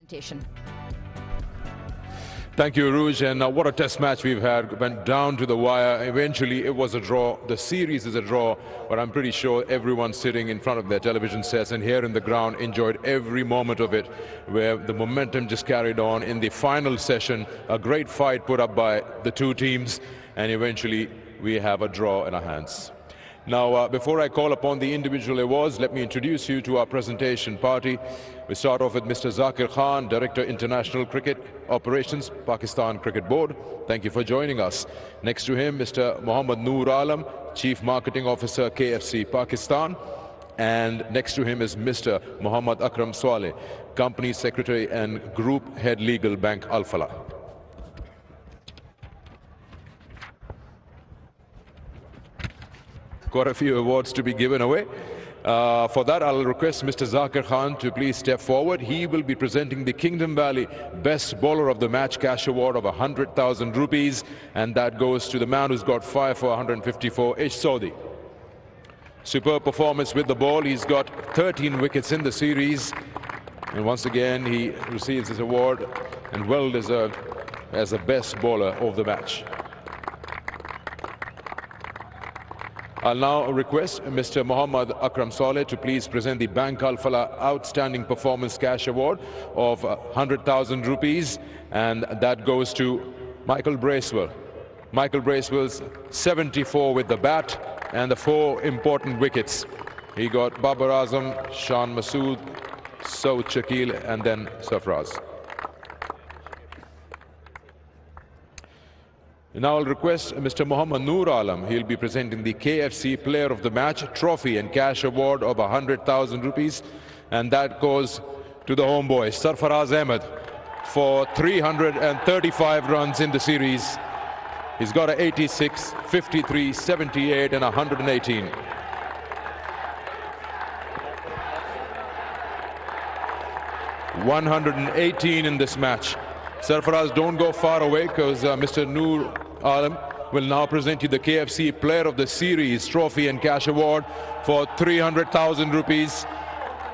presentation. Thank you, Rouge. And what a test match we've had. Went down to the wire. Eventually, it was a draw. The series is a draw, but I'm pretty sure everyone sitting in front of their television sets and here in the ground enjoyed every moment of it, where the momentum just carried on. In the final session, a great fight put up by the two teams, and eventually we have a draw in our hands. Now, before I call upon the individual awards, let me introduce you to our presentation party. We start off with Mr. Zakir Khan, Director International Cricket Operations, Pakistan Cricket Board. Thank you for joining us. Next to him, Mr. Mohammad Noor Alam, Chief Marketing Officer, KFC Pakistan. And next to him is Mr. Muhammad Akram Swaleh, Company Secretary and Group Head Legal, Bank Al Falah. Quite a few awards to be given away. For that, I'll request Mr. Zakir Khan to please step forward. He will be presenting the Kingdom Valley Best Bowler of the Match cash award of 100,000 rupees, and that goes to the man who's got 5 for 154, Ish Saudi. Superb performance with the ball. He's got 13 wickets in the series, and once again he receives his award, and well deserved as the best bowler of the match. I'll now request Mr. Muhammad Akram Swaleh to please present the Bank Al Falah Outstanding Performance Cash Award of 100,000 rupees, and that goes to Michael Bracewell. Michael Bracewell's 74 with the bat and the 4 important wickets. He got Babar Azam, Shan Masood, Saud Shakil, and then Sarfaraz. Now I'll request Mr. Muhammad Noor Alam. He'll be presenting the KFC Player of the Match trophy and cash award of 100,000 rupees, and that goes to the homeboy Sarfaraz Ahmed for 335 runs in the series. He's got a 86, 53, 78 and 118. (118) in this match. Sarfaraz, don't go far away, because Mr. Noor Alam will now present you the KFC Player of the Series trophy and cash award for 300,000 rupees.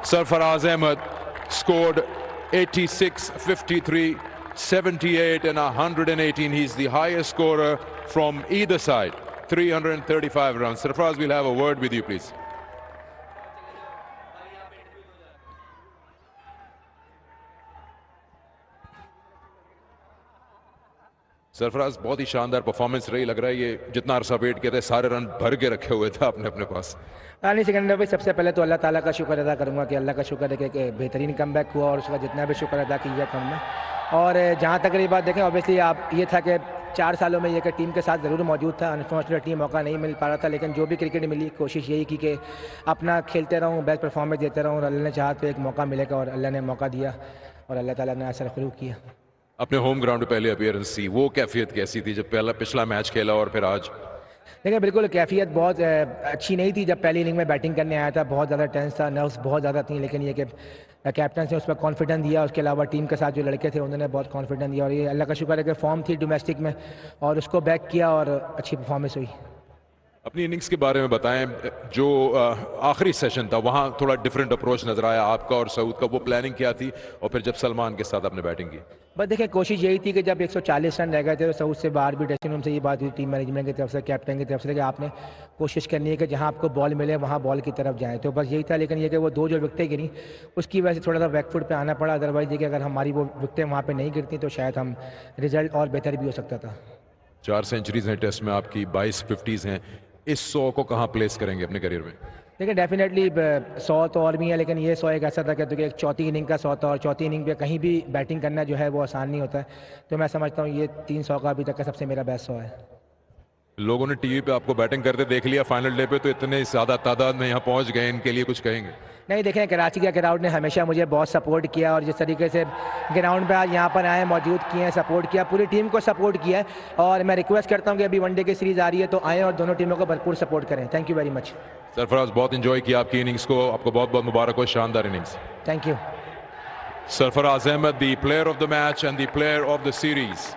Sarfaraz Ahmed scored 86, 53, 78 and 118. He's the highest scorer from either side. 335 runs. Sarfaraz, we'll have a word with you, please. Sarfaraz, बहुत ही शानदार performance रही. लग रहा है ये जितना अरसा wait किया था सारे रन भर के रखे हुए थे आपने अपने पास. नहीं सिकंदर भाई, सबसे पहले तो अल्लाह ताला का शुक्र अदा करूंगा कि अल्लाह का शुक्र है कि बेहतरीन कमबैक हुआ, और उसका जितना भी शुक्र अदा कीजिए कम में. और जहाँ तक ये बात देखें, ऑब्वियसली आप ये था कि 4 सालों में ये कि टीम के साथ ज़रूर मौजूद था. अनफॉर्चुनेटली मौका नहीं मिल पा रहा था, लेकिन जो भी क्रिकेट मिली कोशिश यही की कि अपना खेलते रहूँ, बेस्ट परफॉर्मेंस देते रहूँ, और अल्लाह ने चाहा तो एक मौका मिलेगा, और अल्लाह ने मौका दिया, और अल्लाह ताला ने ऐसा खलूक किया. अपने होम ग्राउंड पे पहले अपीयरेंस थी, वो कैफियत कैसी थी जब पिछला मैच खेला और फिर आज? देखिए, बिल्कुल कैफियत बहुत अच्छी नहीं थी. जब पहली इनिंग में बैटिंग करने आया था बहुत ज़्यादा टेंस था, नर्व्स बहुत ज़्यादा थी, लेकिन ये कि कैप्टन ने उस पर कॉन्फिडेंस दिया. उसके अलावा टीम के साथ जो लड़के थे उन्होंने बहुत कॉन्फिडेंस दिया, और ये अल्लाह का शुक्र है कि फॉर्म थी डोमेस्टिक में, और उसको बैक किया और अच्छी परफॉर्मेंस हुई. अपनी इनिंग्स के बारे में बताएं. जो आखिरी सेशन था वहाँ थोड़ा डिफरेंट अप्रोच नजर आया आपका और सऊद का. वो प्लानिंग क्या थी, और फिर जब सलमान के साथ आपने बैटिंग की? बस देखिए, कोशिश यही थी कि जब 140 रन रह गए थे तो सऊद से बाहर भी ड्रेसिंग रूम से ये बात हुई, टीम मैनेजमेंट की तरफ से, कैप्टन की तरफ से, कि आपने कोशिश करनी है कि जहां आपको बॉल मिले वहां बॉल की तरफ जाएं. तो बस यही था, लेकिन ये कि वो 2 जो विकटें गिरी उसकी वजह से थोड़ा सा बैकफुट पे आना पड़ा. अदरवाइज देखिए, अगर हमारी वो विकटें वहाँ पर नहीं गिरती तो शायद हम रिजल्ट और बेहतर भी हो सकता था. 4 सेंचुरीज हैं टेस्ट में आपकी, 22 50s हैं. इस 100 को कहाँ प्लेस करेंगे अपने करियर में? देखिए, डेफिनेटली 100 तो और भी है, लेकिन ये 100 एक ऐसा था कि एक चौथी इनिंग का 100 था, और चौथी इनिंग पे कहीं भी बैटिंग करना जो है वो आसान नहीं होता है. तो मैं समझता हूँ ये 300 का अभी तक का सबसे मेरा बेस्ट 100 है. लोगों ने टीवी पे आपको बैटिंग करते देख लिया फाइनल डे पे, तो इतने ज़्यादा तादाद में यहाँ पहुँच गए, इनके लिए कुछ कहेंगे? नहीं, देखें, कराची का क्राउड ने हमेशा मुझे बहुत सपोर्ट किया, और जिस तरीके से ग्राउंड पे आज यहाँ पर आए, मौजूद किए हैं, सपोर्ट किया, पूरी टीम को सपोर्ट किया है. और मैं रिक्वेस्ट करता हूँ कि अभी वनडे की सीरीज़ आ रही है तो आएँ और दोनों टीमों को भरपूर सपोर्ट करें. Thank you very much. Sarfaraz, बहुत इंजॉय किया आपकी इनिंग्स को, आपको बहुत बहुत मुबारक हो, शानदार innings. Thank you. Sarfaraz Ahmed, the player of the match and the player of the series.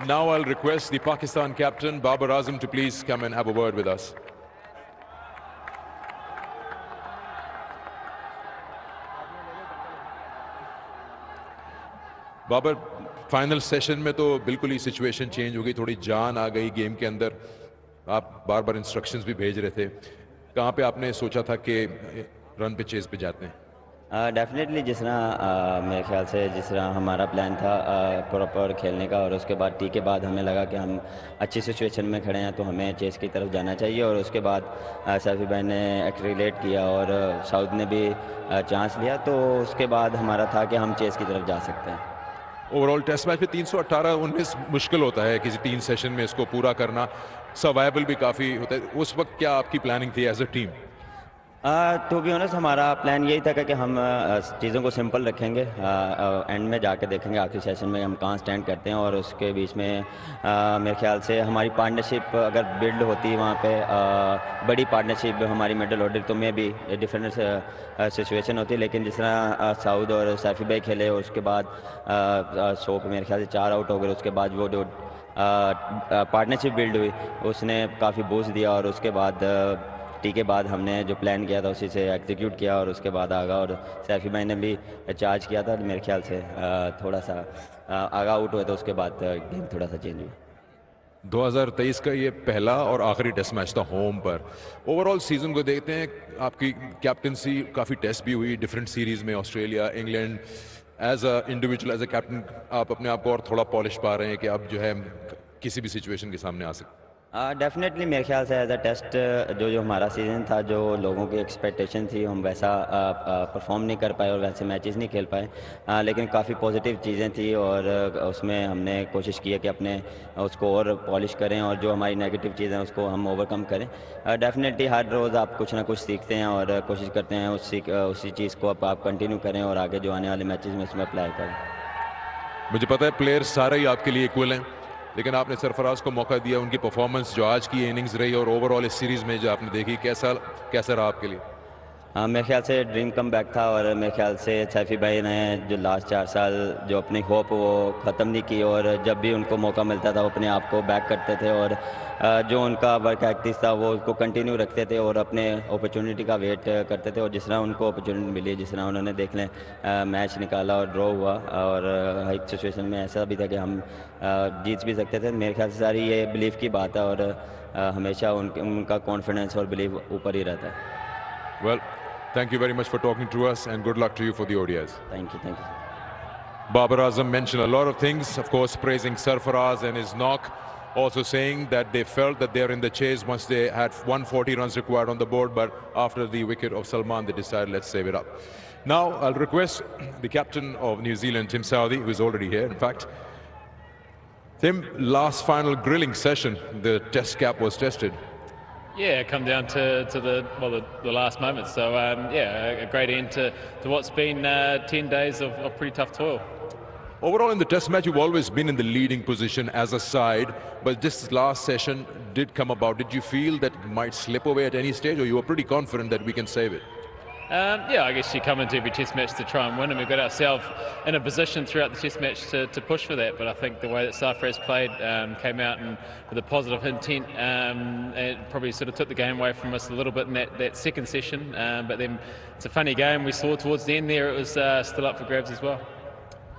Now I'll request the Pakistan captain Babar Azam to please come and have a word with us. Babar, final session में तो बिल्कुल ही situation change हो गई, थोड़ी जान आ गई game के अंदर। आप बार बार इंस्ट्रक्शंस भी भेज रहे थे, कहाँ पे आपने सोचा था कि रन पे चेज पे जाते हैं? डेफिनेटली जिस तरह मेरे ख्याल से जिस तरह हमारा प्लान था प्रॉपर खेलने का, और उसके बाद टी के बाद हमें लगा कि हम अच्छी सिचुएशन में खड़े हैं तो हमें चेस की तरफ जाना चाहिए, और उसके बाद सैफी भाई ने एक्रिलेट किया और साउथ ने भी चांस लिया, तो उसके बाद हमारा था कि हम चेस की तरफ जा सकते हैं। ओवरऑल टेस्ट मैच में 318-19 मुश्किल होता है किसी 3 सेशन में इसको पूरा करना, सर्वाइवल भी काफ़ी होता है। उस वक्त क्या आपकी प्लानिंग थी as a team? To be honest हमारा प्लान यही था कि हम चीज़ों को सिंपल रखेंगे, एंड में जाके देखेंगे आखिरी सेशन में हम कहाँ स्टैंड करते हैं, और उसके बीच में मेरे ख्याल से हमारी पार्टनरशिप अगर बिल्ड होती वहाँ पे बड़ी पार्टनरशिप हमारी मिडल ऑर्डर तो में भी डिफरेंट सिचुएशन होती, लेकिन जिस तरह साउद और सैफी भाई खेले और उसके बाद शो पे मेरे ख्याल से 4 आउट हो गए, उसके बाद वो जो पार्टनरशिप बिल्ड हुई उसने काफ़ी बूस्ट दिया, और उसके बाद टी के बाद हमने जो प्लान किया था उसी से एग्जीक्यूट किया, और उसके बाद आगा और सैफी भाई ने भी चार्ज किया था, मेरे ख्याल से थोड़ा सा आगा आउट हुआ, तो उसके बाद गेम थोड़ा सा चेंज हुआ। 2023 का ये पहला और आखिरी टेस्ट मैच था होम पर। ओवरऑल सीजन को देखते हैं, आपकी कैप्टनसी काफ़ी टेस्ट भी हुई डिफरेंट सीरीज में, Australia, England. As a individual, as a captain, आप अपने आप को और थोड़ा पॉलिश पा रहे हैं कि आप जो है किसी भी सिचुएशन के सामने आ सकते? डेफिनेटली मेरे ख्याल से एज अ टेस्ट जो हमारा सीज़न था, जो लोगों की एक्सपेक्टेशन थी, हम वैसा परफॉर्म नहीं कर पाए और वैसे मैचेस नहीं खेल पाए, लेकिन काफ़ी पॉजिटिव चीज़ें थी, और उसमें हमने कोशिश की है कि अपने उसको और पॉलिश करें, और जो हमारी नेगेटिव चीज़ें हैं उसको हम ओवरकम करें। डेफिनेटली हर रोज़ आप कुछ ना कुछ सीखते हैं और कोशिश करते हैं उसी चीज़ को आप कंटिन्यू करें और आगे जो आने वाले मैचेस में उसमें अप्लाई करें। मुझे पता है प्लेयर्स सारे ही आपके लिए इक्वल हैं, लेकिन आपने सरफराज को मौका दिया, उनकी परफॉर्मेंस जो आज की इनिंग्स रही और ओवरऑल इस सीरीज में जो आपने देखी, कैसा रहा आपके लिए? मेरे ख्याल से ड्रीम कम बैक था, और मेरे ख्याल से सैफी भाई ने जो लास्ट 4 साल जो अपनी होप वो ख़त्म नहीं की, और जब भी उनको मौका मिलता था वो अपने आप को बैक करते थे, और जो उनका वर्क एक्टिव था वो उसको कंटिन्यू रखते थे और अपने अपॉर्चुनिटी का वेट करते थे, और जिस तरह उनको अपॉर्चुनिटी मिली, जिस तरह उन्होंने देख लें मैच निकाला और ड्रॉ हुआ, और एक सिचुएशन में ऐसा भी था कि हम जीत भी सकते थे। मेरे ख्याल से सारी ये बिलीव की बात है, और हमेशा उनका कॉन्फिडेंस और बिलीव ऊपर ही रहता है। Well, thank you very much for talking to us, and good luck to you for the ODIs. Thank you. Babar Azam mentioned a lot of things, of course praising Sarfaraz and his knock, also saying that they felt that they're in the chase once they had 140 runs required on the board, but after the wicket of Salman they decided let's save it up. Now I'll request the captain of New Zealand, Tim Southee, who is already here in fact. Tim, last final grilling session, the test cap was tested. Yeah, come down to the last moment. So yeah, a great end to what's been 10 days of pretty tough toil. Overall in the test match, you've always been in the leading position as a side, but this last session did come about. Did you feel that it might slip away at any stage, or you were pretty confident that we can save it? Yeah, I guess you come into every test match to try and win, and we got ourselves in a position throughout the test match to push for that. But I think the way that Sarfaraz played came out and with a positive intent, it probably sort of took the game away from us a little bit in that second session. But then it's a funny game. We saw towards the end there it was still up for grabs as well.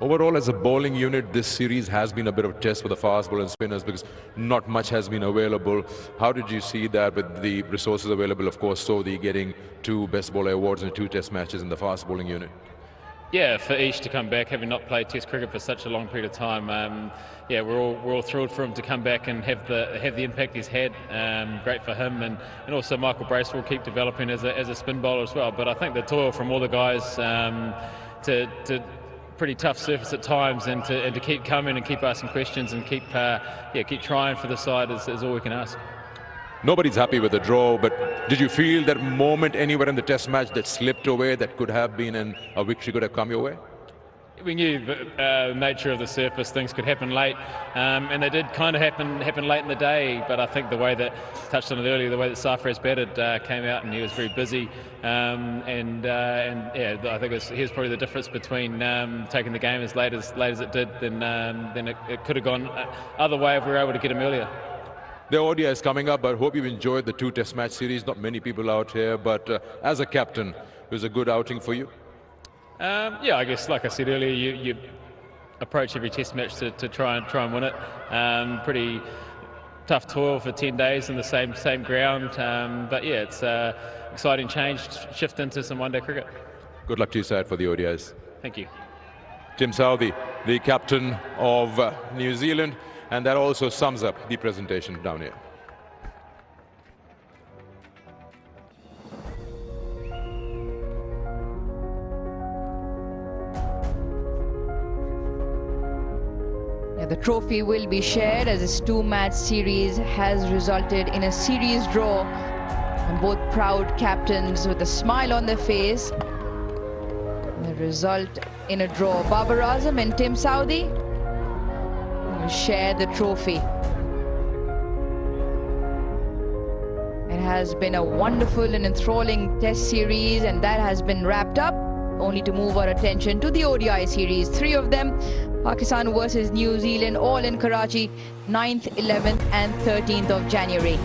Overall, as a bowling unit, this series has been a bit of a test for the fast bowler and spinners because not much has been available. How did you see that with the resources available? Of course, Sodhi getting 2 best bowler awards in 2 test matches in the fast bowling unit. Yeah, for Ish to come back, having not played Test cricket for such a long period of time, yeah, we're all thrilled for him to come back and have the impact he's had. Great for him, and also Michael Brace will keep developing as a spin bowler as well. But I think the toil from all the guys to pretty tough surface at times, and to keep coming and keep asking questions and keep trying for the side is all we can ask. Nobody's happy with the draw, but did you feel that moment anywhere in the test match that slipped away that could have been a victory could have come your way? We knew the nature of the surface, things could happen late, and they did kind of happen late in the day, but I think the way that, touched on it earlier, the way that Sarfaraz batted came out and he was very busy, and yeah, I think here's probably the difference between taking the game as late as it did, then it could have gone other way if we were able to get him earlier. The ODI is coming up, but I hope you've enjoyed the 2 test match series. Not many people out here, but as a captain, it was a good outing for you. Yeah, I guess like I said earlier, approach every test match to try and win it. Pretty tough toil for 10 days in the same ground, but yeah, it's exciting change, shift into some one-day cricket. Good luck to you, side, for the ODIs. Thank you. Tim Southee, the captain of New Zealand, and that also sums up the presentation down here. The trophy will be shared as this two-match series has resulted in a series draw, and both proud captains with a smile on their face. The result in a draw. Babar Azam and Tim Southee will share the trophy. It has been a wonderful and enthralling test series, and that has been wrapped up. Only to move our attention to the ODI series. 3 of them, Pakistan versus New Zealand, all in Karachi, 9th, 11th and 13th of January.